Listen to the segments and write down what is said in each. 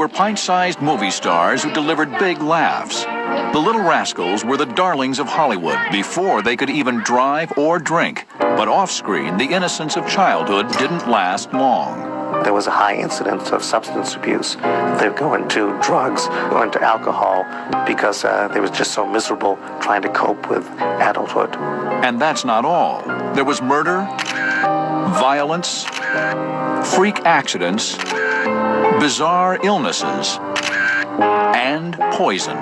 were pint-sized movie stars who delivered big laughs. The Little Rascals were the darlings of Hollywood before they could even drive or drink. But off-screen, the innocence of childhood didn't last long. There was a high incidence of substance abuse. They were going to drugs, going to alcohol, because they were just so miserable trying to cope with adulthood. And that's not all. There was murder, violence, freak accidents, bizarre illnesses, and poison.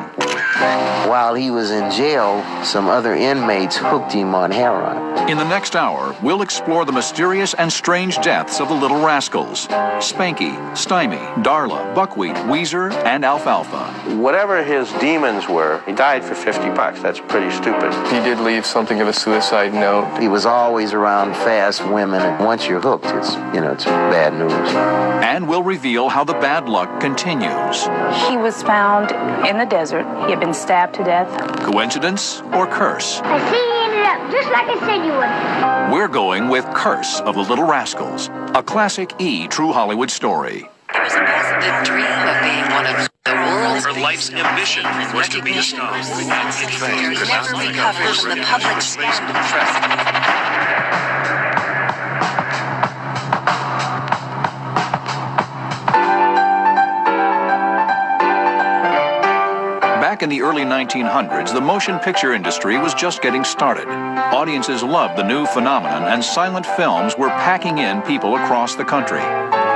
While he was in jail, some other inmates hooked him on heroin. In the next hour, we'll explore the mysterious and strange deaths of the Little Rascals. Spanky, Stymie, Darla, Buckwheat, Weezer, and Alfalfa. Whatever his demons were, he died for $50. That's pretty stupid. He did leave something of a suicide note. He was always around fast women, and once you're hooked, it's bad news. And we'll reveal how the bad luck continues. He was found in the desert. He had been stabbed to death. Coincidence or curse? I see you ended up just like I said you would. We're going with Curse of the Little Rascals, a classic E! True Hollywood story. The dream of being one of the world's Her life's ambition was to be a star. never recovered from the public scandal. Back in the early 1900s, the motion picture industry was just getting started. Audiences loved the new phenomenon, and silent films were packing in people across the country.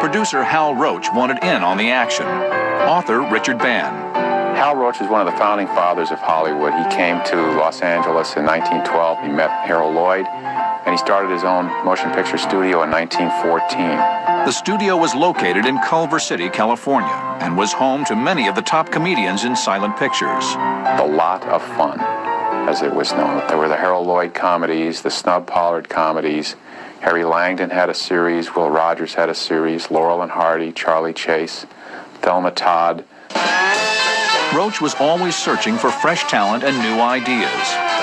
Producer Hal Roach wanted in on the action. Author Richard Bann. Hal Roach is one of the founding fathers of Hollywood. He came to Los Angeles in 1912. He met Harold Lloyd, and he started his own motion picture studio in 1914. The studio was located in Culver City, California, and was home to many of the top comedians in silent pictures. The Lot of Fun, as it was known. There were the Harold Lloyd comedies, the Snub Pollard comedies. Harry Langdon had a series, Will Rogers had a series, Laurel and Hardy, Charlie Chase, Thelma Todd. Roach was always searching for fresh talent and new ideas.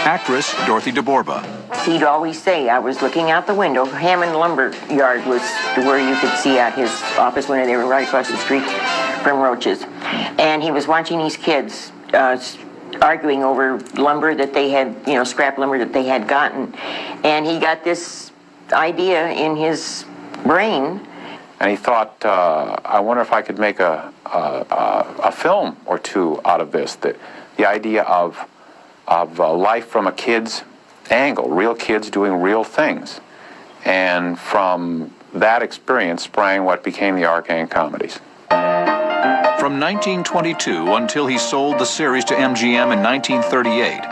Actress Dorothy DeBorba. He'd always say, I was looking out the window. Hammond Lumber Yard was where you could see out his office window. They were right across the street from Roach's. And he was watching these kids arguing over lumber that they had, scrap lumber that they had gotten. And he got this idea in his brain. And he thought, I wonder if I could make a film or two out of this. The idea of life from a kid's angle, real kids doing real things. And from that experience sprang what became the Art Gang comedies. From 1922 until he sold the series to MGM in 1938,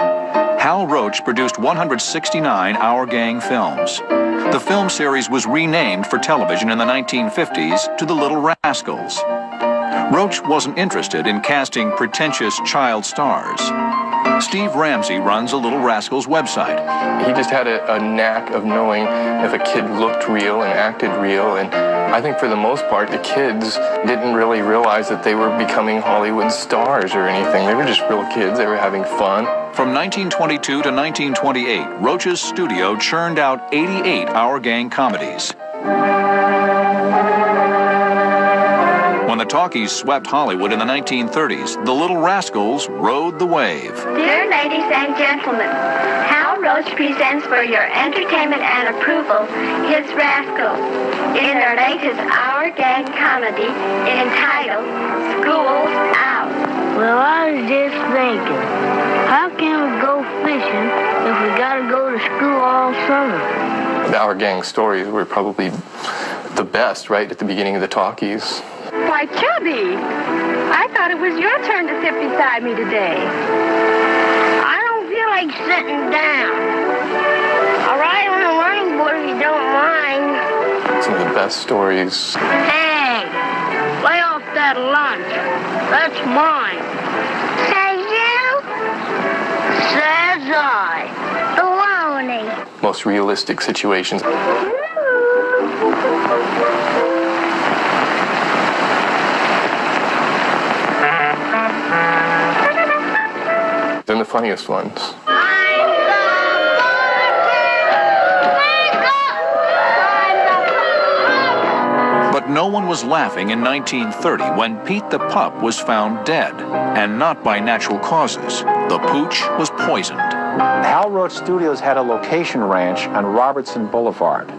Hal Roach produced 169 Our Gang films. The film series was renamed for television in the 1950s to The Little Rascals. Roach wasn't interested in casting pretentious child stars. Steve Ramsey runs a Little Rascals website. He just had a knack of knowing if a kid looked real and acted real, and I think for the most part the kids didn't really realize that they were becoming Hollywood stars or anything. They were just real kids. They were having fun. From 1922 to 1928, Roach's studio churned out 88 Our Gang comedies. When the talkies swept Hollywood in the 1930s, the Little Rascals rode the wave. Dear ladies and gentlemen, Hal Roach presents for your entertainment and approval his Rascals in their latest Our Gang comedy entitled School's Out. Well, I was just thinking, how can we go fishing if we gotta go to school all summer? Our Gang stories were probably the best right at the beginning of the talkies. Why, Chubby, I thought it was your turn to sit beside me today. I don't feel like sitting down. I'll ride on the running board if you don't mind. Some of the best stories. Hey, lay off that lunch. That's mine. Says you? Says I. Baloney. Most realistic situations. They're the funniest ones. But no one was laughing in 1930 when Pete the pup was found dead, and not by natural causes. The pooch was poisoned. Hal Roach Studios had a location ranch on Robertson Boulevard,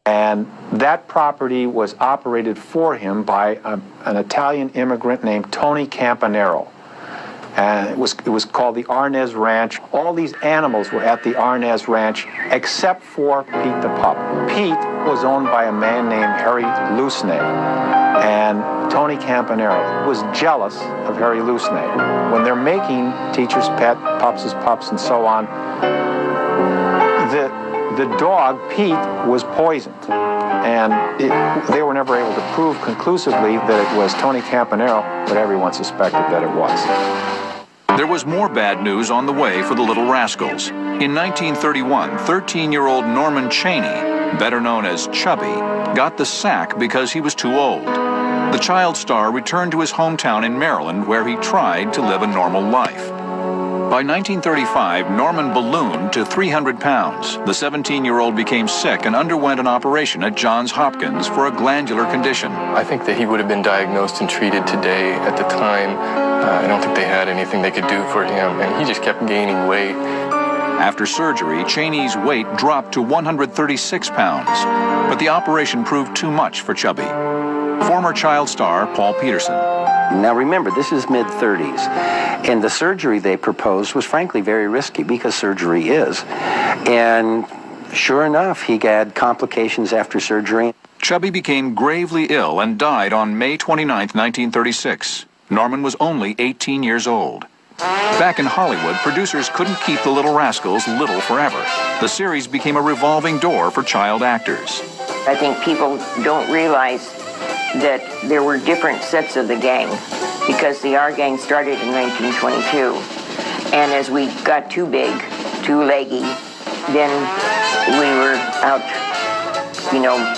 and that property was operated for him by an Italian immigrant named Tony Campanero. And it was called the Arnez Ranch. All these animals were at the Arnez Ranch except for Pete the pup. Pete was owned by a man named Harry Lucenay, and Tony Campanero was jealous of Harry Lucenay. When they're making Teacher's Pet, Pups as Pups, and so on, the dog, Pete, was poisoned. And they were never able to prove conclusively that it was Tony Campanero, but everyone suspected that it was. There was more bad news on the way for the Little Rascals. In 1931, 13-year-old Norman Chaney, better known as Chubby, got the sack because he was too old. The child star returned to his hometown in Maryland, where he tried to live a normal life. By 1935, Norman ballooned to 300 pounds. The 17-year-old became sick and underwent an operation at Johns Hopkins for a glandular condition. I think that he would have been diagnosed and treated today. At the time, I don't think they had anything they could do for him, and he just kept gaining weight. After surgery, Chaney's weight dropped to 136 pounds, but the operation proved too much for Chubby. Former child star Paul Peterson. Now remember, this is mid-30s, and the surgery they proposed was frankly very risky, because surgery is. And sure enough, he had complications after surgery. Chubby became gravely ill and died on May 29, 1936. Norman was only 18 years old. Back in Hollywood, producers couldn't keep the Little Rascals little forever. The series became a revolving door for child actors. I think people don't realize that there were different sets of the gang, because the R Gang started in 1922. And as we got too big, too leggy, then we were out,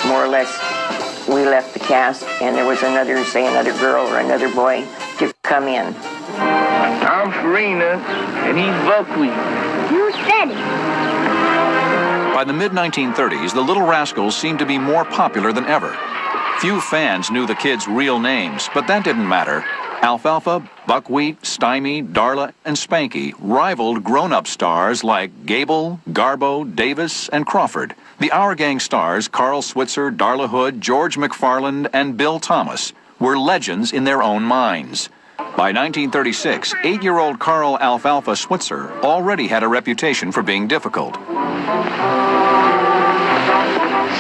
more or less, we left the cast, and there was another girl or another boy to come in. I'm Farina, and he's Buckwheat. You said it. By the mid-1930s, the Little Rascals seemed to be more popular than ever. Few fans knew the kids' real names, but that didn't matter. Alfalfa, Buckwheat, Stymie, Darla, and Spanky rivaled grown-up stars like Gable, Garbo, Davis, and Crawford. The Our Gang stars, Carl Switzer, Darla Hood, George McFarland, and Bill Thomas, were legends in their own minds. By 1936, 8-year-old Carl Alfalfa Switzer already had a reputation for being difficult.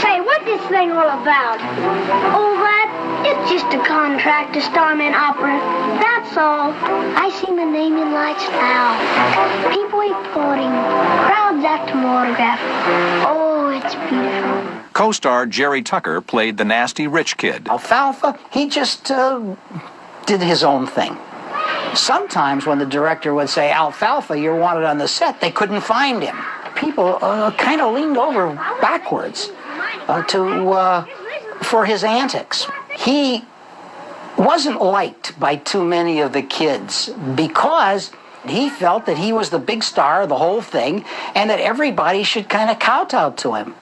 Say, what's this thing all about? Oh, that? It's just a contract to starman opera. That's all. I see my name in lights now. People reporting. Crowds after autograph. Oh, it's beautiful. Co-star Jerry Tucker played the nasty rich kid. Alfalfa, he just did his own thing. Sometimes when the director would say, Alfalfa, you're wanted on the set, they couldn't find him. People kind of leaned over backwards for his antics. He wasn't liked by too many of the kids because he felt that he was the big star of the whole thing and that everybody should kind of kowtow to him.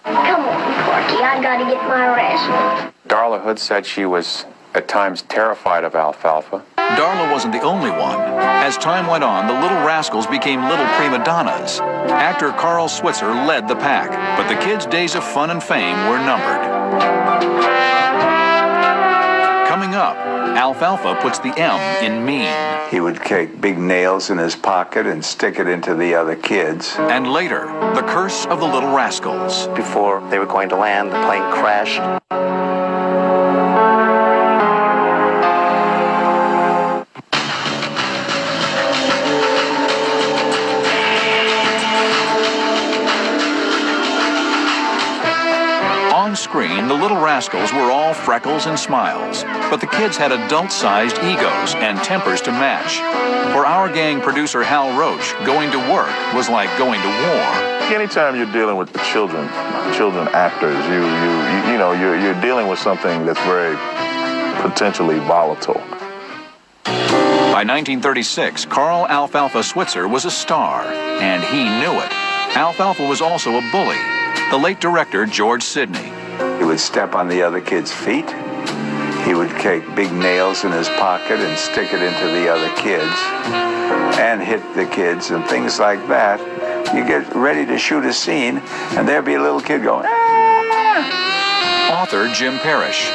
Come on, Porky, I gotta get my rest. Darla Hood said she was at times terrified of Alfalfa. Darla wasn't the only one. As time went on, the Little Rascals became little prima donnas. Actor Carl Switzer led the pack, but the kids' days of fun and fame were numbered. Coming up, Alfalfa puts the M in mean. He would take big nails in his pocket and stick it into the other kids. And later, the curse of the Little Rascals. Before they were going to land, the plane crashed. On screen, the Little Rascals were all freckles and smiles, but the kids had adult-sized egos and tempers to match. For Our Gang producer Hal Roach, going to work was like going to war. Anytime you're dealing with the children actors, you're dealing with something that's very potentially volatile. By 1936, Carl Alfalfa Switzer was a star, and he knew it. Alfalfa was also a bully. The late director, George Sidney. He would step on the other kid's feet. He would take big nails in his pocket and stick it into the other kids and hit the kids and things like that. You get ready to shoot a scene, and there'd be a little kid going, ah! Author Jim Parrish.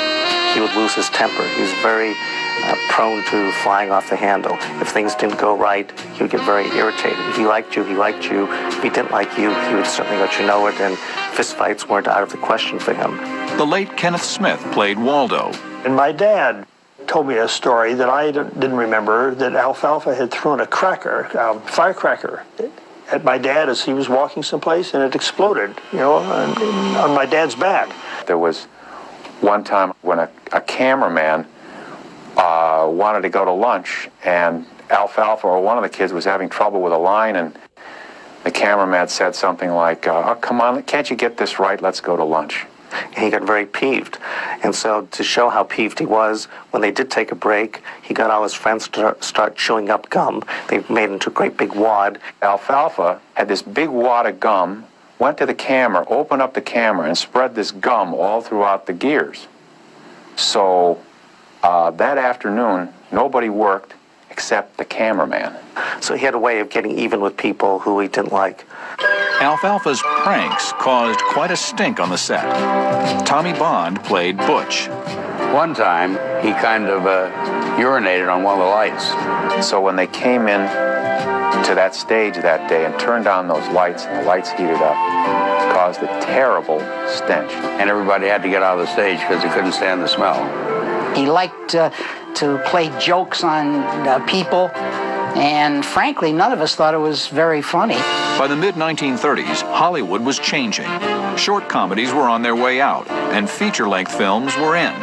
He would lose his temper. He was very prone to flying off the handle. If things didn't go right, he would get very irritated. If he liked you, he liked you. If he didn't like you, he would certainly let you know it, and fistfights weren't out of the question for him. The late Kenneth Smith played Waldo. And my dad told me a story that I didn't remember, that Alfalfa had thrown a firecracker at my dad as he was walking someplace, and it exploded, on my dad's back. There was one time when a cameraman wanted to go to lunch, and Alfalfa, or one of the kids, was having trouble with a line, and the cameraman said something like, oh, come on, can't you get this right? Let's go to lunch. And he got very peeved. And so to show how peeved he was, when they did take a break, he got all his friends to start chewing up gum. They made into a great big wad. Alfalfa had this big wad of gum, went to the camera, opened up the camera, and spread this gum all throughout the gears. So that afternoon, nobody worked except the cameraman. So he had a way of getting even with people who he didn't like. Alfalfa's pranks caused quite a stink on the set. Tommy Bond played Butch. One time, he kind of urinated on one of the lights. So when they came in to that stage that day and turned on those lights, and the lights heated up, it caused a terrible stench. And everybody had to get out of the stage because they couldn't stand the smell. He liked to play jokes on people, and frankly, none of us thought it was very funny. By the mid-1930s, Hollywood was changing. Short comedies were on their way out, and feature-length films were in.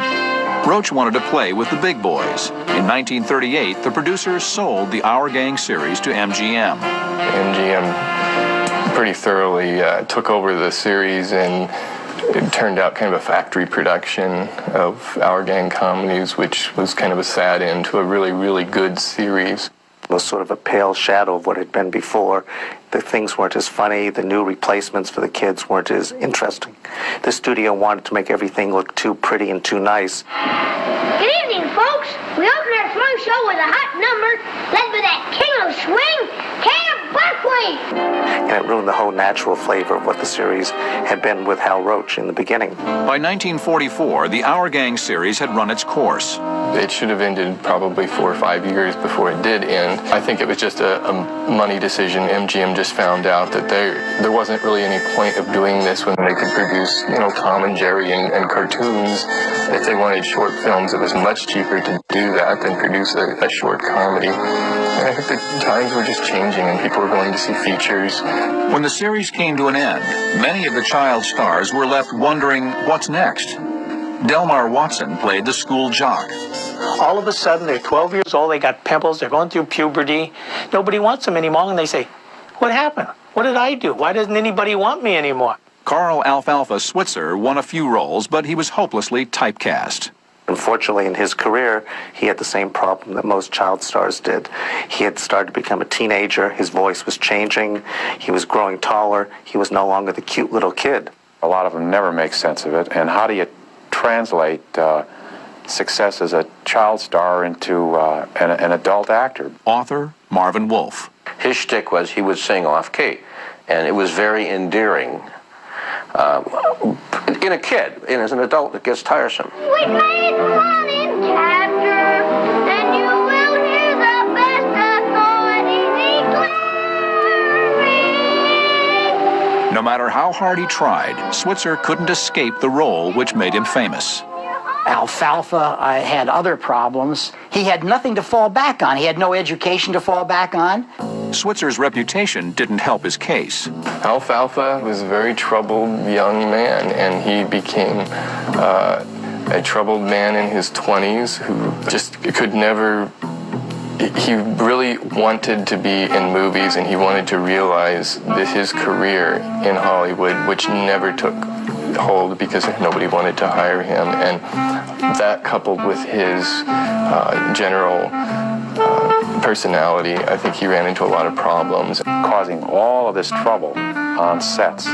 Roach wanted to play with the big boys. In 1938, the producers sold the Our Gang series to MGM. MGM pretty thoroughly took over the series, and it turned out kind of a factory production of Our Gang comedies, which was kind of a sad end to a really, really good series. It was sort of a pale shadow of what had been before. The things weren't as funny. The new replacements for the kids weren't as interesting. The studio wanted to make everything look too pretty and too nice. Good evening, folks. We open our swing show with a hot number led by that king of swing, Cam Buckley. And it ruined the whole natural flavor of what the series had been with Hal Roach in the beginning. By 1944, the Our Gang series had run its course. It should have ended probably 4 or 5 years before it did end. I think it was just a money decision. MGM just found out that there wasn't really any point of doing this when they could produce, Tom and Jerry and cartoons. If they wanted short films, it was much cheaper to do that than produce a short comedy. And I think the times were just changing, and people were going to see features. When the series came to an end, many of the child stars were left wondering what's next. Delmar Watson played the school jock. All of a sudden, they're 12 years old, they got pimples, they're going through puberty. Nobody wants them anymore, and they say, what happened? What did I do? Why doesn't anybody want me anymore? Carl Alfalfa Switzer won a few roles, but he was hopelessly typecast. Unfortunately, in his career, he had the same problem that most child stars did. He had started to become a teenager. His voice was changing. He was growing taller. He was no longer the cute little kid. A lot of them never make sense of it. And how do you translate success as a child star into an adult actor? Author Marvin Wolfe. His shtick was he would sing off key, and it was very endearing. In a kid, and as an adult, it gets tiresome. We made one in chapter, and you will hear the best authority declaring. No matter how hard he tried, Switzer couldn't escape the role which made him famous. Alfalfa had other problems. He had nothing to fall back on. He had no education to fall back on. Switzer's reputation didn't help his case. Alfalfa was a very troubled young man, and he became a troubled man in his 20s who just could never... He really wanted to be in movies, and he wanted to realize that his career in Hollywood, which never took hold because nobody wanted to hire him, and that coupled with his general personality, I think he ran into a lot of problems. Causing all of this trouble on sets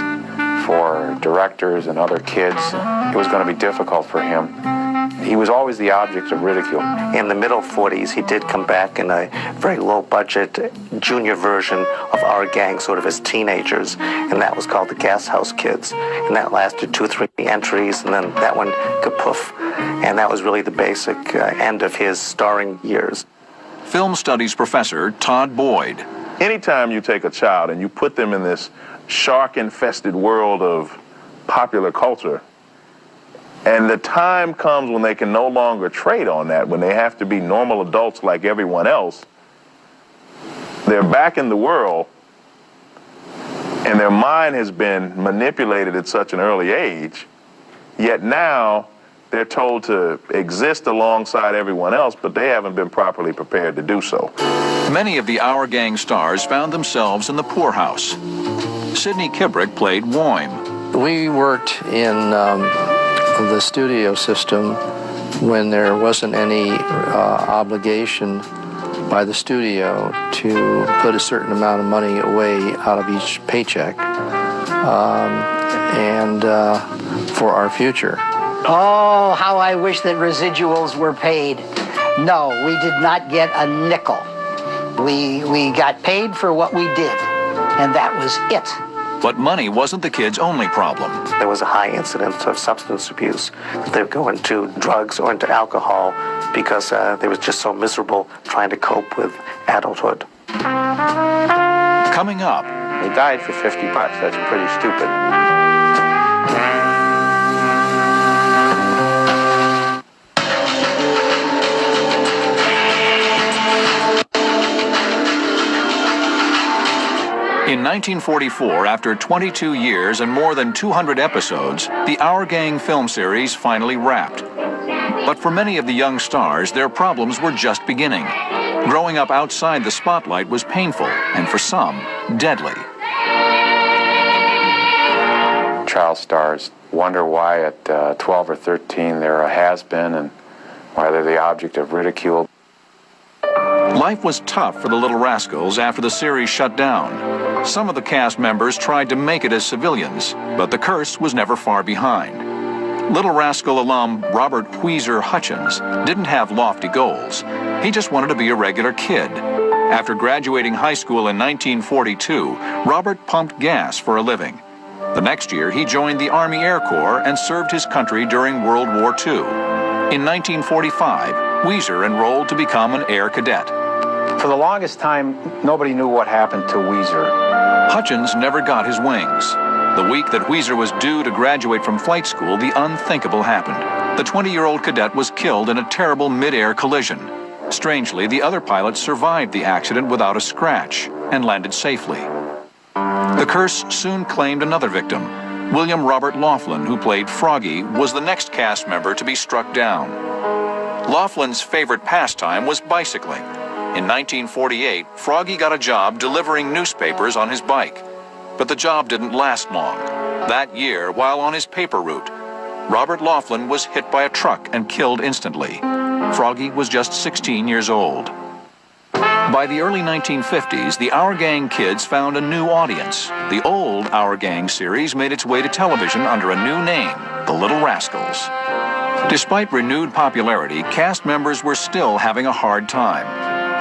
for directors and other kids. It was going to be difficult for him. He was always the object of ridicule. In the middle 40s, he did come back in a very low-budget junior version of Our Gang, sort of as teenagers, and that was called the Gas House Kids. And that lasted 2 or 3 entries, and then that one kapoof. And that was really the basic end of his starring years. Film studies professor Todd Boyd. Anytime you take a child and you put them in this shark-infested world of popular culture, and the time comes when they can no longer trade on that, when they have to be normal adults like everyone else, they're back in the world, and their mind has been manipulated at such an early age, yet now they're told to exist alongside everyone else, but they haven't been properly prepared to do so. Many of the Our Gang stars found themselves in the poorhouse. Sidney Kibrick played Woim. We worked in the studio system when there wasn't any obligation by the studio to put a certain amount of money away out of each paycheck and for our future. Oh, how I wish that residuals were paid. No, we did not get a nickel. We got paid for what we did, and that was it. But money wasn't the kids' only problem. There was a high incidence of substance abuse. They would go into drugs or into alcohol because they were just so miserable trying to cope with adulthood. Coming up. He died for $50. That's pretty stupid. In 1944, after 22 years and more than 200 episodes, the Our Gang film series finally wrapped. But for many of the young stars, their problems were just beginning. Growing up outside the spotlight was painful, and for some, deadly. Child stars wonder why at 12 or 13 they're a has-been and why they're the object of ridicule. Life was tough for the Little Rascals after the series shut down. Some of the cast members tried to make it as civilians, but the curse was never far behind. Little Rascal alum Robert Wheezer Hutchins didn't have lofty goals. He just wanted to be a regular kid. After graduating high school in 1942, Robert pumped gas for a living. The next year, he joined the Army Air Corps and served his country during World War II. In 1945, Wheezer enrolled to become an air cadet. For the longest time, nobody knew what happened to Wheezer. Hutchins never got his wings. The week that Wheezer was due to graduate from flight school, the unthinkable happened. The 20-year-old cadet was killed in a terrible mid-air collision. Strangely, the other pilots survived the accident without a scratch and landed safely. The curse soon claimed another victim. William Robert Laughlin, who played Froggy, was the next cast member to be struck down. Laughlin's favorite pastime was bicycling. In 1948, Froggy got a job delivering newspapers on his bike. But the job didn't last long. That year, while on his paper route, Robert Laughlin was hit by a truck and killed instantly. Froggy was just 16 years old. By the early 1950s, the Our Gang kids found a new audience. The old Our Gang series made its way to television under a new name, The Little Rascals. Despite renewed popularity, cast members were still having a hard time.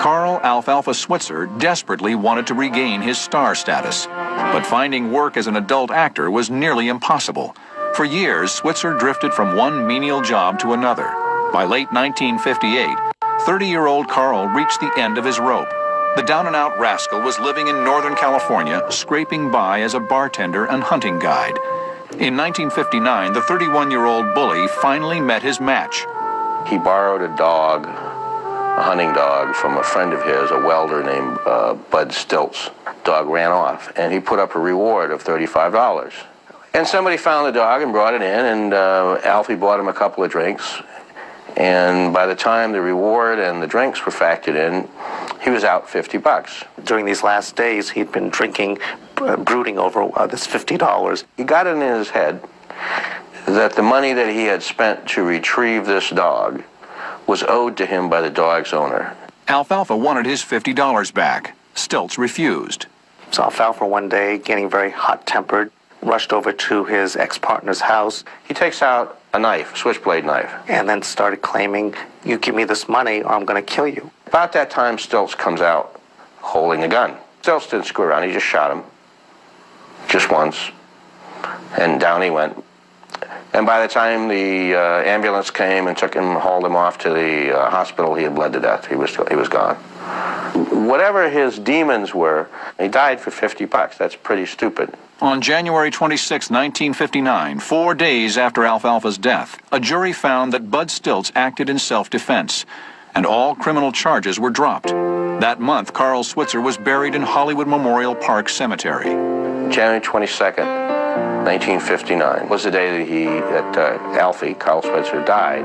Carl Alfalfa Switzer desperately wanted to regain his star status, but finding work as an adult actor was nearly impossible. For years, Switzer drifted from one menial job to another. By late 1958, 30-year-old Carl reached the end of his rope. The down-and-out rascal was living in Northern California, scraping by as a bartender and hunting guide. In 1959, the 31-year-old bully finally met his match. He borrowed a dog, a hunting dog, from a friend of his, a welder named Bud Stilts. Dog ran off, and he put up a reward of $35. And somebody found the dog and brought it in, and Alfie bought him a couple of drinks. And by the time the reward and the drinks were factored in, he was out $50. During these last days, he'd been drinking, brooding over this $50. He got it in his head that the money that he had spent to retrieve this dog was owed to him by the dog's owner. Alfalfa wanted his $50 back. Stilts refused. So Alfalfa one day, getting very hot-tempered, rushed over to his ex-partner's house. He takes out a knife, switchblade knife. And then started claiming, you give me this money or I'm going to kill you. About that time, Stilts comes out holding a gun. Stilts didn't screw around. He just shot him. Just once. And down he went. And by the time the ambulance came and took him, hauled him off to the hospital, he had bled to death. He was gone. Whatever his demons were, he died for $50. That's pretty stupid. On January 26, 1959, 4 days after Alfalfa's death, a jury found that Bud Stilts acted in self-defense, and all criminal charges were dropped. That month, Carl Switzer was buried in Hollywood Memorial Park Cemetery. January 22nd, 1959 was the day that Alfie, Carl Switzer, died.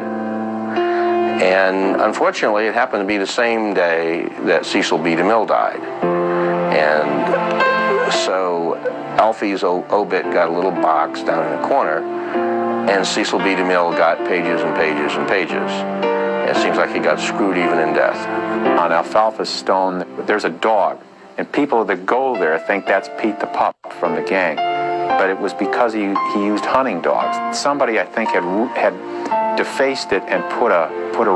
And unfortunately, it happened to be the same day that Cecil B. DeMille died. And so Alfie's obit got a little box down in the corner, and Cecil B. DeMille got pages and pages and pages. It seems like he got screwed even in death. On Alfalfa's stone, there's a dog, and people that go there think that's Pete the Pup from the gang. But it was because he used hunting dogs. Somebody, I think, had defaced it and put a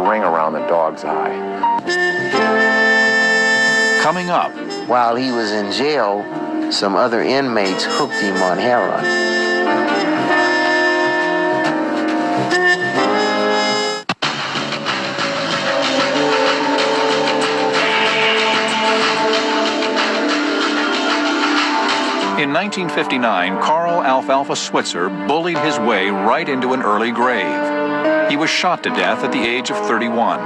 ring around the dog's eye. Coming up. While he was in jail, some other inmates hooked him on heroin. In 1959, Carl Alfalfa Switzer bullied his way right into an early grave. He was shot to death at the age of 31.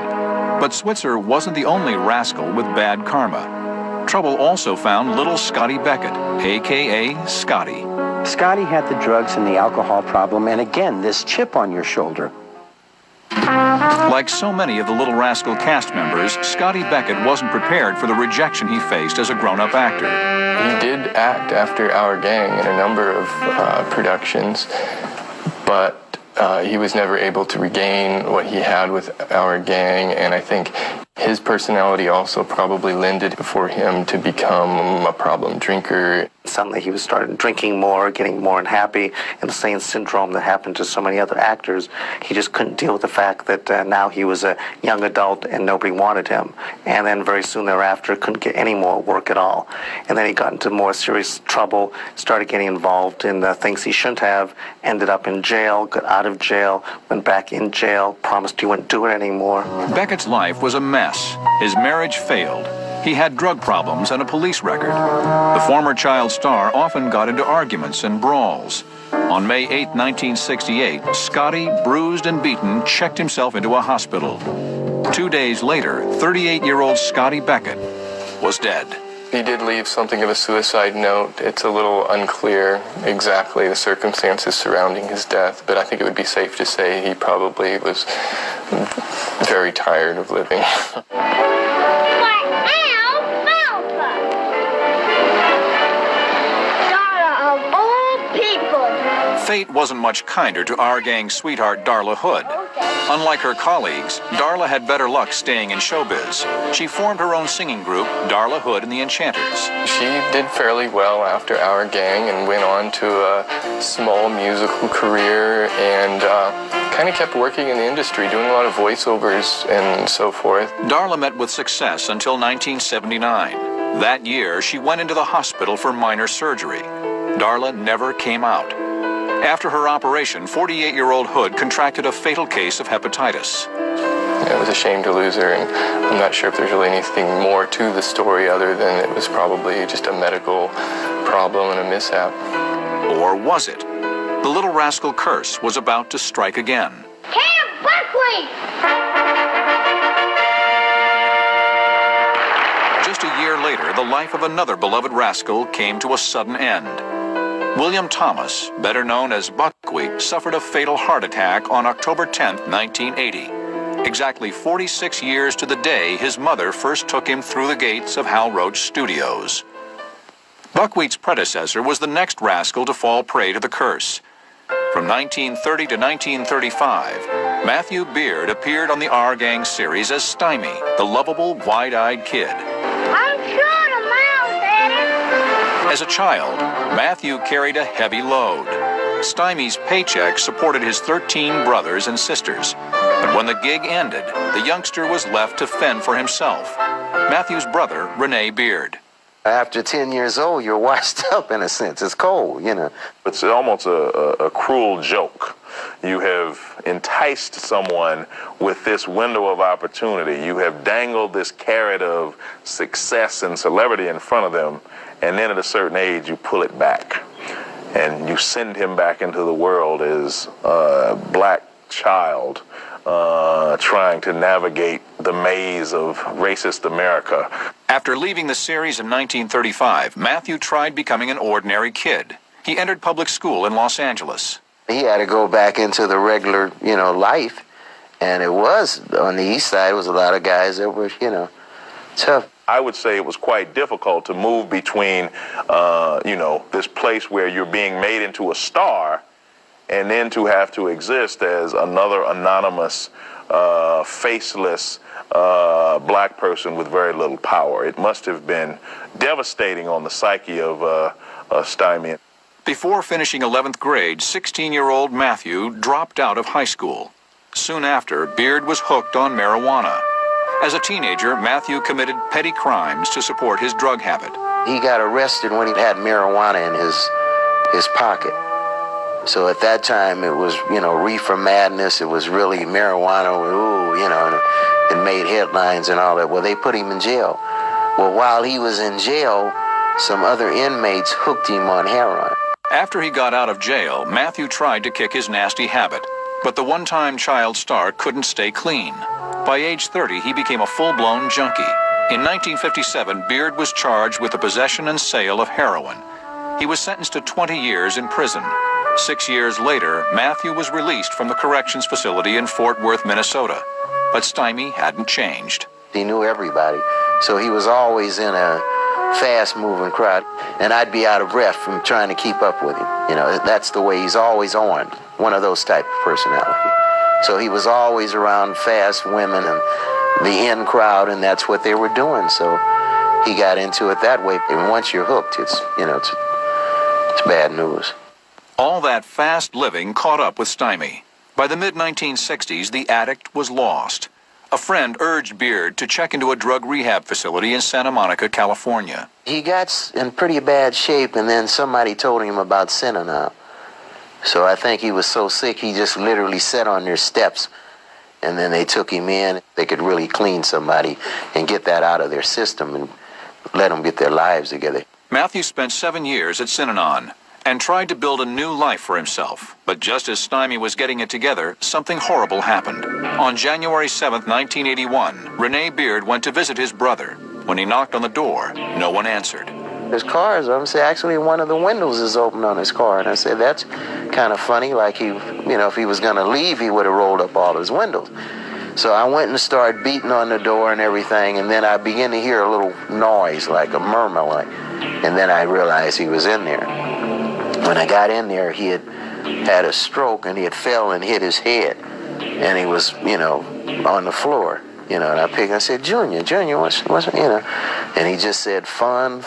But Switzer wasn't the only rascal with bad karma. Trouble also found little Scotty Beckett, a.k.a. Scotty. Scotty had the drugs and the alcohol problem, and again, this chip on your shoulder. Like so many of the Little Rascal cast members, Scotty Beckett wasn't prepared for the rejection he faced as a grown-up actor. He did act after Our Gang in a number of productions, but he was never able to regain what he had with Our Gang, and I think his personality also probably lended for him to become a problem drinker. Suddenly he was started drinking more, getting more unhappy, and the same syndrome that happened to so many other actors. He just couldn't deal with the fact that now he was a young adult and nobody wanted him. And then very soon thereafter couldn't get any more work at all. And then he got into more serious trouble, started getting involved in things he shouldn't have, ended up in jail, got out of jail, went back in jail, promised he wouldn't do it anymore. Beckett's life was a mess. His marriage failed. He had drug problems and a police record. The former child star often got into arguments and brawls. On May 8, 1968, Scotty, bruised and beaten, checked himself into a hospital. 2 days later, 38-year-old Scotty Beckett was dead. He did leave something of a suicide note. It's a little unclear exactly the circumstances surrounding his death, but I think it would be safe to say he probably was very tired of living. Fate wasn't much kinder to Our Gang sweetheart Darla Hood. Unlike her colleagues, Darla had better luck staying in showbiz. She formed her own singing group, Darla Hood and the Enchanters. She did fairly well after Our Gang and went on to a small musical career and kind of kept working in the industry, doing a lot of voiceovers and so forth. Darla met with success until 1979. That year, she went into the hospital for minor surgery. Darla never came out. After her operation, 48-year-old Hood contracted a fatal case of hepatitis. It was a shame to lose her, and I'm not sure if there's really anything more to the story other than it was probably just a medical problem and a mishap. Or was it? The Little Rascal curse was about to strike again. Camp Buckwheat! Just a year later, the life of another beloved rascal came to a sudden end. William Thomas, better known as Buckwheat, suffered a fatal heart attack on October 10, 1980. Exactly 46 years to the day his mother first took him through the gates of Hal Roach Studios. Buckwheat's predecessor was the next rascal to fall prey to the curse. From 1930 to 1935, Matthew Beard appeared on the Our Gang series as Stymie, the lovable, wide-eyed kid. I'm short of mouth, Eddie. As a child, Matthew carried a heavy load. Stymie's paycheck supported his 13 brothers and sisters. But when the gig ended, the youngster was left to fend for himself. Matthew's brother, Rene Beard. After 10 years old, you're washed up in a sense. It's cold, you know. It's almost a cruel joke. You have enticed someone with this window of opportunity. You have dangled this carrot of success and celebrity in front of them, and then at a certain age, you pull it back. And you send him back into the world as a black child trying to navigate the maze of racist America. After leaving the series in 1935, Matthew tried becoming an ordinary kid. He entered public school in Los Angeles. He had to go back into the regular, life. And it was, on the east side, was a lot of guys that were, tough. I would say it was quite difficult to move between, this place where you're being made into a star and then to have to exist as another anonymous, faceless black person with very little power. It must have been devastating on the psyche of Stymie. Before finishing 11th grade, 16-year-old Matthew dropped out of high school. Soon after, Beard was hooked on marijuana. As a teenager, Matthew committed petty crimes to support his drug habit. He got arrested when he had marijuana in his pocket. So at that time, it was, reefer madness. It was really marijuana. Ooh, and it made headlines and all that. Well, they put him in jail. Well, while he was in jail, some other inmates hooked him on heroin. After he got out of jail, Matthew tried to kick his nasty habit, but the one-time child star couldn't stay clean. By age 30, he became a full-blown junkie. In 1957, Beard was charged with the possession and sale of heroin. He was sentenced to 20 years in prison. 6 years later, Matthew was released from the corrections facility in Fort Worth, Minnesota. But Stymie hadn't changed. He knew everybody, so he was always in a fast-moving crowd, and I'd be out of breath from trying to keep up with him. That's the way he's always on, one of those type of personality. So he was always around fast women and the in crowd, and that's what they were doing. So he got into it that way. And once you're hooked, it's bad news. All that fast living caught up with Stymie. By the mid-1960s, the addict was lost. A friend urged Beard to check into a drug rehab facility in Santa Monica, California. He got in pretty bad shape, and then somebody told him about Synanon. So I think he was so sick, he just literally sat on their steps, and then they took him in. They could really clean somebody and get that out of their system and let them get their lives together. Matthew spent 7 years at Synanon and tried to build a new life for himself. But just as Stymie was getting it together, something horrible happened. On January 7th, 1981, Rene Beard went to visit his brother. When he knocked on the door, no one answered. His car is open. Actually, one of the windows is open on his car. And I said, that's kind of funny. Like if he was going to leave, he would have rolled up all his windows. So I went and started beating on the door and everything, and then I began to hear a little noise, like a murmur, and then I realized he was in there. When I got in there, he had a stroke, and he had fell and hit his head, and he was, on the floor, and I said, Junior, what's, and he just said, fun.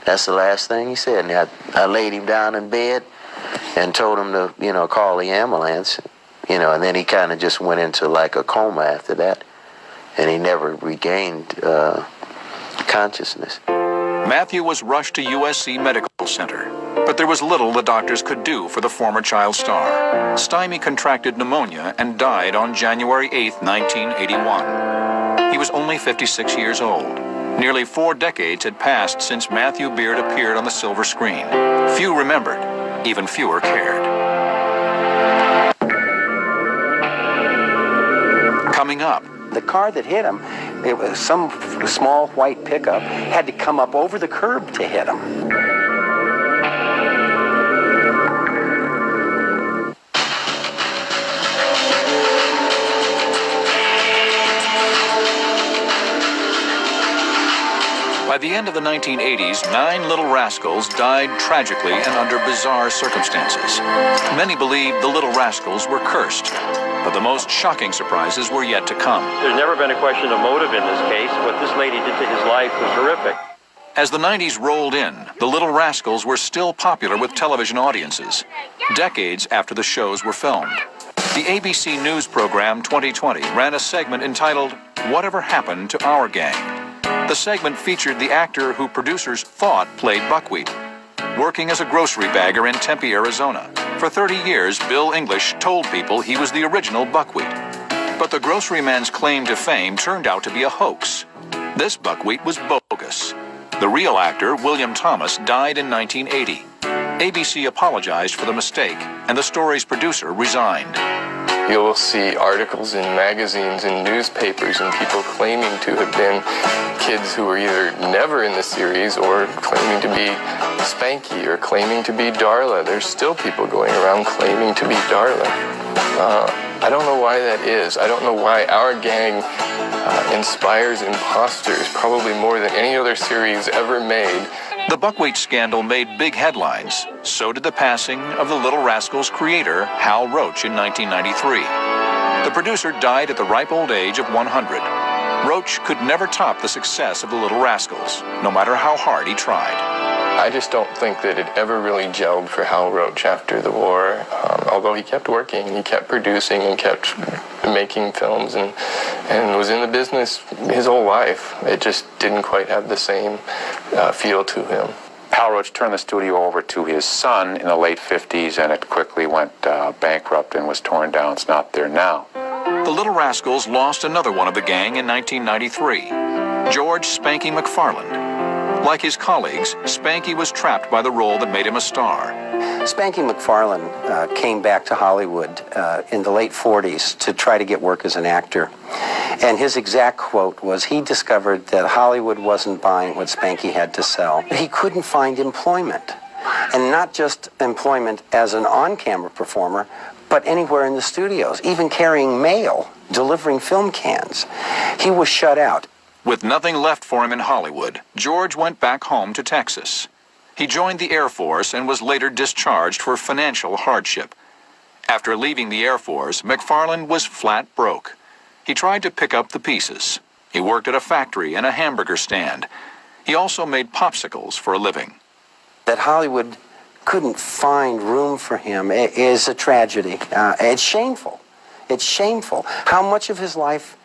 That's the last thing he said, and I laid him down in bed and told him to, call the ambulance, and then he kind of just went into like a coma after that, and he never regained consciousness. Matthew was rushed to USC Medical Center, but there was little the doctors could do for the former child star. Stymie contracted pneumonia and died on January 8, 1981. He was only 56 years old. Nearly 4 decades had passed since Matthew Beard appeared on the silver screen. Few remembered, even fewer cared. Coming up, the car that hit him, it was some small white pickup, had to come up over the curb to hit him. By the end of the 1980s, 9 Little Rascals died tragically and under bizarre circumstances. Many believed the Little Rascals were cursed, but the most shocking surprises were yet to come. There's never been a question of motive in this case. What this lady did to his life was horrific. As the 90s rolled in, the Little Rascals were still popular with television audiences, decades after the shows were filmed. The ABC News program 2020 ran a segment entitled, Whatever Happened to Our Gang? The segment featured the actor who producers thought played Buckwheat, working as a grocery bagger in Tempe, Arizona. For 30 years, Bill English told people he was the original Buckwheat. But the groceryman's claim to fame turned out to be a hoax. This Buckwheat was bogus. The real actor, William Thomas, died in 1980. ABC apologized for the mistake, and the story's producer resigned. You'll see articles in magazines and newspapers and people claiming to have been kids who were either never in the series or claiming to be Spanky or claiming to be Darla. There's still people going around claiming to be Darla. I don't know why that is. I don't know why our gang inspires imposters probably more than any other series ever made. The Buckwheat scandal made big headlines. So did the passing of the Little Rascals creator, Hal Roach, in 1993. The producer died at the ripe old age of 100. Roach could never top the success of the Little Rascals, no matter how hard he tried. I just don't think that it ever really gelled for Hal Roach after the war. Although he kept working, he kept producing and kept making films and was in the business his whole life. It just didn't quite have the same feel to him. Hal Roach turned the studio over to his son in the late 50s, and it quickly went bankrupt and was torn down. It's not there now. The Little Rascals lost another one of the gang in 1993, George Spanky McFarland. Like his colleagues, Spanky was trapped by the role that made him a star. Spanky McFarland came back to Hollywood in the late 40s to try to get work as an actor. And his exact quote was, he discovered that Hollywood wasn't buying what Spanky had to sell. He couldn't find employment. And not just employment as an on-camera performer, but anywhere in the studios, even carrying mail, delivering film cans. He was shut out. With nothing left for him in Hollywood, George went back home to Texas. He joined the Air Force and was later discharged for financial hardship. After leaving the Air Force, McFarland was flat broke. He tried to pick up the pieces. He worked at a factory and a hamburger stand. He also made popsicles for a living. That Hollywood couldn't find room for him is a tragedy. It's shameful. It's shameful. How much of his life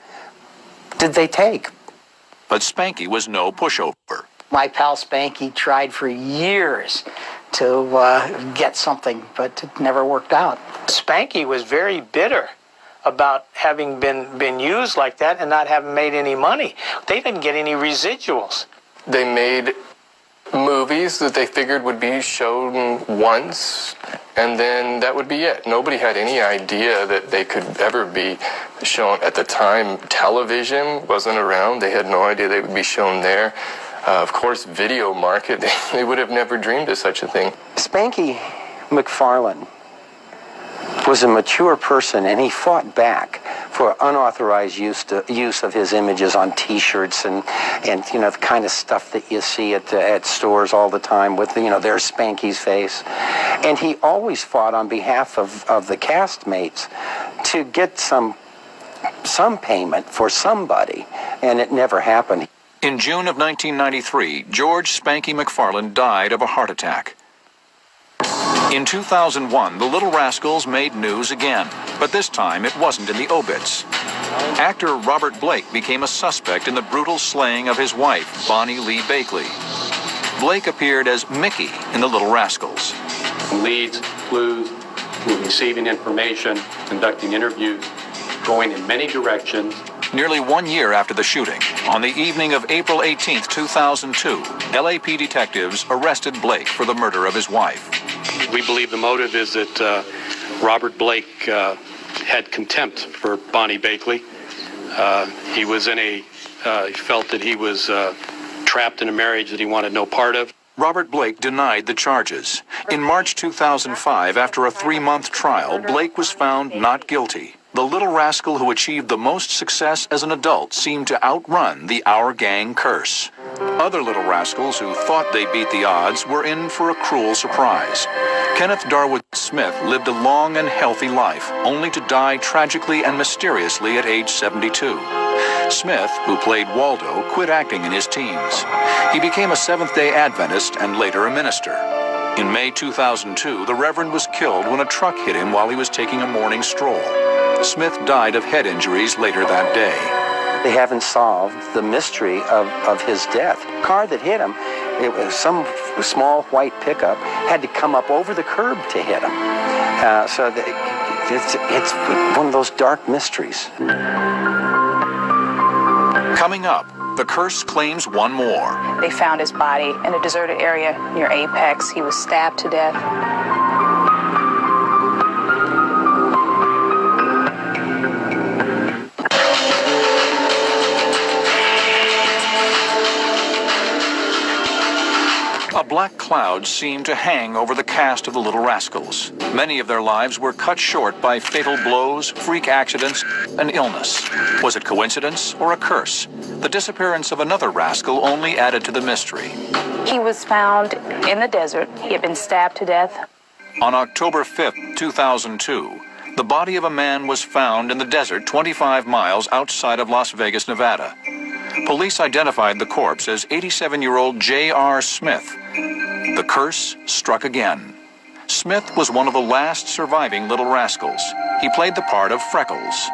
did they take? But Spanky was no pushover. My pal Spanky tried for years to get something, but it never worked out. Spanky was very bitter about having been used like that and not having made any money. They didn't get any residuals. They made movies that they figured would be shown once, and then that would be it. Nobody had any idea that they could ever be shown. At the time, television wasn't around. They had no idea they would be shown there. Of course, video market, they would have never dreamed of such a thing. Spanky McFarland was a mature person, and he fought back for unauthorized use of his images on T-shirts and you know, the kind of stuff that you see at stores all the time with, you know, there's Spanky's face. And he always fought on behalf of the castmates to get some payment for somebody, and it never happened. In June of 1993, George Spanky McFarland died of a heart attack. In 2001, the Little Rascals made news again, but this time it wasn't in the obits. Actor Robert Blake became a suspect in the brutal slaying of his wife, Bonnie Lee Bakley. Blake appeared as Mickey in the Little Rascals. Leads, clues, receiving information, conducting interviews, going in many directions. Nearly 1 year after the shooting, on the evening of April 18, 2002, LAP detectives arrested Blake for the murder of his wife. We believe the motive is that Robert Blake had contempt for Bonnie Bakley. He felt that he was trapped in a marriage that he wanted no part of. Robert Blake denied the charges. In March 2005, after a 3-month trial, Blake was found not guilty. The little rascal who achieved the most success as an adult seemed to outrun the Our Gang curse. Other little rascals who thought they beat the odds were in for a cruel surprise. Kenneth Darwood Smith lived a long and healthy life, only to die tragically and mysteriously at age 72. Smith, who played Waldo, quit acting in his teens. He became a Seventh-day Adventist and later a minister. In May 2002, the Reverend was killed when a truck hit him while he was taking a morning stroll. Smith died of head injuries later that day. They haven't solved the mystery of his death. The car that hit him, it was some small white pickup, had to come up over the curb to hit him. It's one of those dark mysteries. Coming up, the curse claims one more. They found his body in a deserted area near Apex. He was stabbed to death. A black cloud seemed to hang over the cast of the Little Rascals. Many of their lives were cut short by fatal blows, freak accidents, and illness. Was it coincidence or a curse? The disappearance of another rascal only added to the mystery. He was found in the desert. He had been stabbed to death. On October 5th, 2002, the body of a man was found in the desert 25 miles outside of Las Vegas, Nevada. Police identified the corpse as 87-year-old J.R. Smith. The curse struck again. Smith was one of the last surviving Little Rascals. He played the part of Freckles.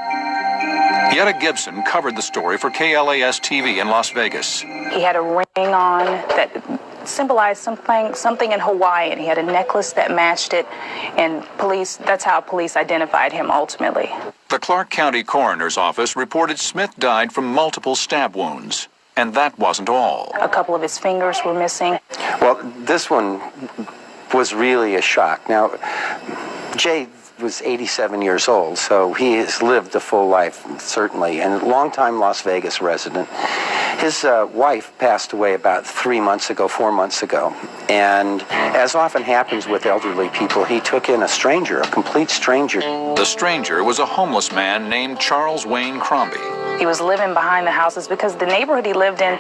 Yetta Gibson covered the story for KLAS-TV in Las Vegas. He had a ring on that symbolized something in Hawaiian. He had a necklace that matched it, and that's how police identified him ultimately. The Clark County Coroner's Office reported Smith died from multiple stab wounds. And that wasn't all. A couple of his fingers were missing. Well, this one was really a shock. Now, Jay was 87 years old, so he has lived a full life, certainly, and a longtime Las Vegas resident. His wife passed away about 4 months ago, and as often happens with elderly people, he took in a stranger, a complete stranger. The stranger was a homeless man named Charles Wayne Crombie. He was living behind the houses because the neighborhood he lived in,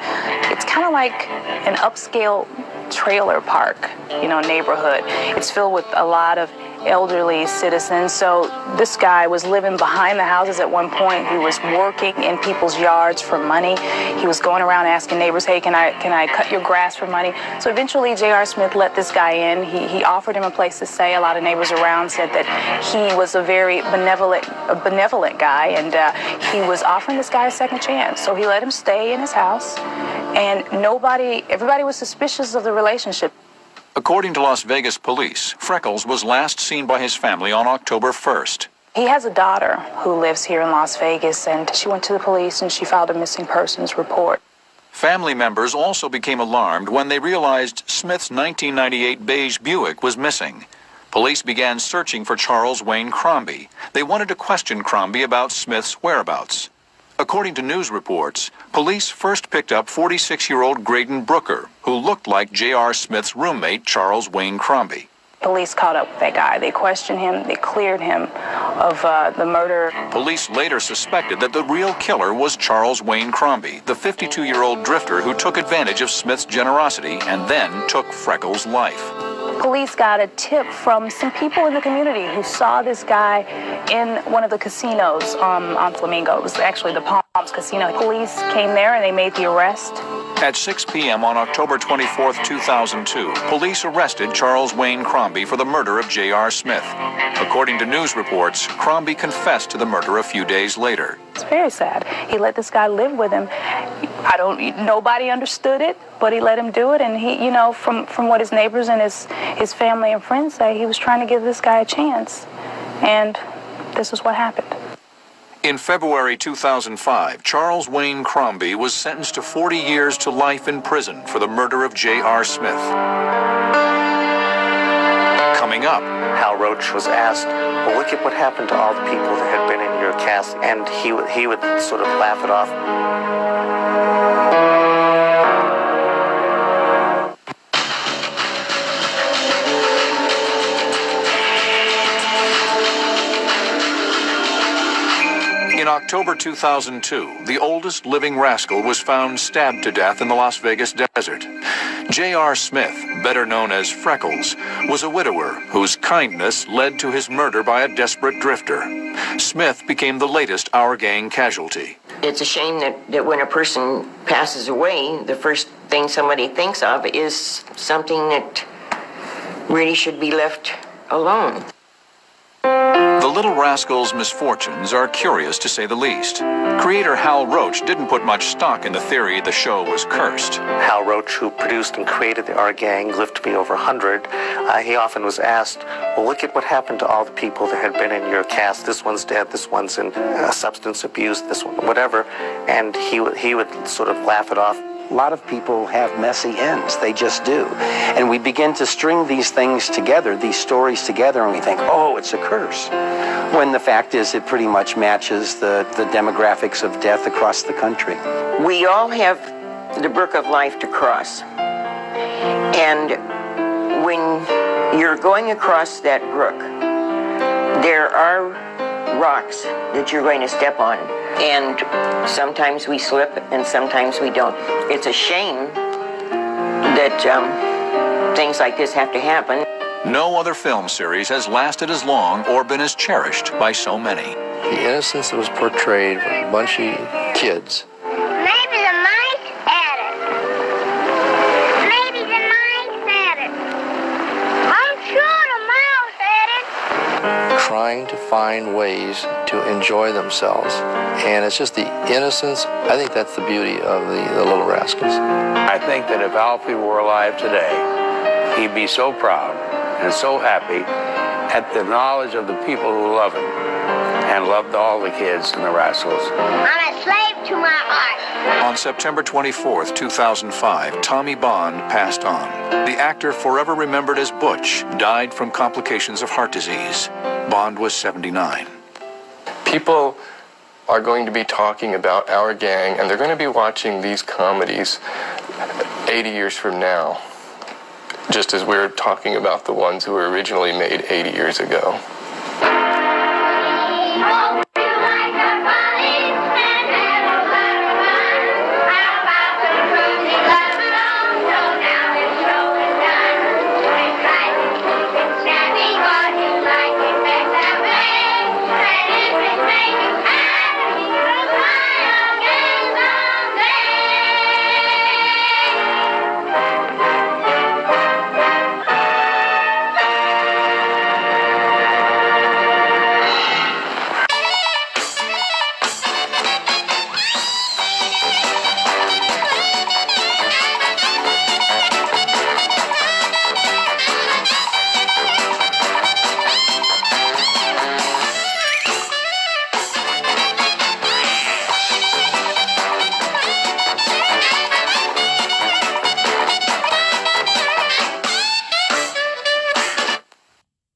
it's kind of like an upscale trailer park, neighborhood. It's filled with a lot of elderly citizens. So this guy was living behind the houses at one point. He was working in people's yards for money. He was going around asking neighbors, hey, can I cut your grass for money? So eventually J.R. Smith let this guy in. He offered him a place to stay. A lot of neighbors around said that he was a very benevolent guy, and he was offering this guy a second chance. So he let him stay in his house, and everybody was suspicious of the relationship. According to Las Vegas police, Freckles was last seen by his family on October 1st. He has a daughter who lives here in Las Vegas, and she went to the police and she filed a missing persons report. Family members also became alarmed when they realized Smith's 1998 beige Buick was missing. Police began searching for Charles Wayne Crombie. They wanted to question Crombie about Smith's whereabouts. According to news reports, police first picked up 46-year-old Graydon Brooker, who looked like J.R. Smith's roommate, Charles Wayne Crombie. Police caught up with that guy. They questioned him. They cleared him of the murder. Police later suspected that the real killer was Charles Wayne Crombie, the 52-year-old drifter who took advantage of Smith's generosity and then took Freckles' life. Police got a tip from some people in the community who saw this guy in one of the casinos on Flamingo. It was actually the Palms Casino. Police came there and they made the arrest. At 6 p.m. on October 24, 2002, police arrested Charles Wayne Crombie for the murder of J.R. Smith. According to news reports, Crombie confessed to the murder a few days later. It's very sad. He let this guy live with him. Nobody understood it, but he let him do it. And he, from what his neighbors and his family and friends say, he was trying to give this guy a chance. And this is what happened. In February 2005, Charles Wayne Crombie was sentenced to 40 years to life in prison for the murder of J.R. Smith. Coming up, Hal Roach was asked, well, look at what happened to all the people that had been in your cast, and he would sort of laugh it off. In October 2002, the oldest living rascal was found stabbed to death in the Las Vegas desert. J.R. Smith, better known as Freckles, was a widower whose kindness led to his murder by a desperate drifter. Smith became the latest Our Gang casualty. It's a shame that when a person passes away, the first thing somebody thinks of is something that really should be left alone. The Little Rascals' misfortunes are curious to say the least. Creator Hal Roach didn't put much stock in the theory the show was cursed. Hal Roach, who produced and created the Our Gang, lived to be over 100. He often was asked, well, look at what happened to all the people that had been in your cast. This one's dead, this one's in substance abuse, this one, whatever. And he would sort of laugh it off. A lot of people have messy ends. They just do. And we begin to string these things together, these stories together, and we think, oh, it's a curse. When the fact is it pretty much matches the demographics of death across the country. We all have the brook of life to cross. And when you're going across that brook, there are rocks that you're going to step on. And sometimes we slip and sometimes we don't. It's a shame that things like this have to happen. No other film series has lasted as long or been as cherished by so many. The innocence that was portrayed with a bunch of kids. Maybe the mice had it. Maybe the mice had it. I'm sure the mouse had it. Trying to find ways to enjoy themselves. And it's just the innocence. I think that's the beauty of the Little Rascals. I think that if Alfie were alive today, he'd be so proud and so happy at the knowledge of the people who love him and loved all the kids and the Rascals. I'm a slave to my art. On September 24th, 2005, Tommy Bond passed on. The actor forever remembered as Butch died from complications of heart disease. Bond was 79. People are going to be talking about Our Gang, and they're going to be watching these comedies 80 years from now, just as we're talking about the ones who were originally made 80 years ago.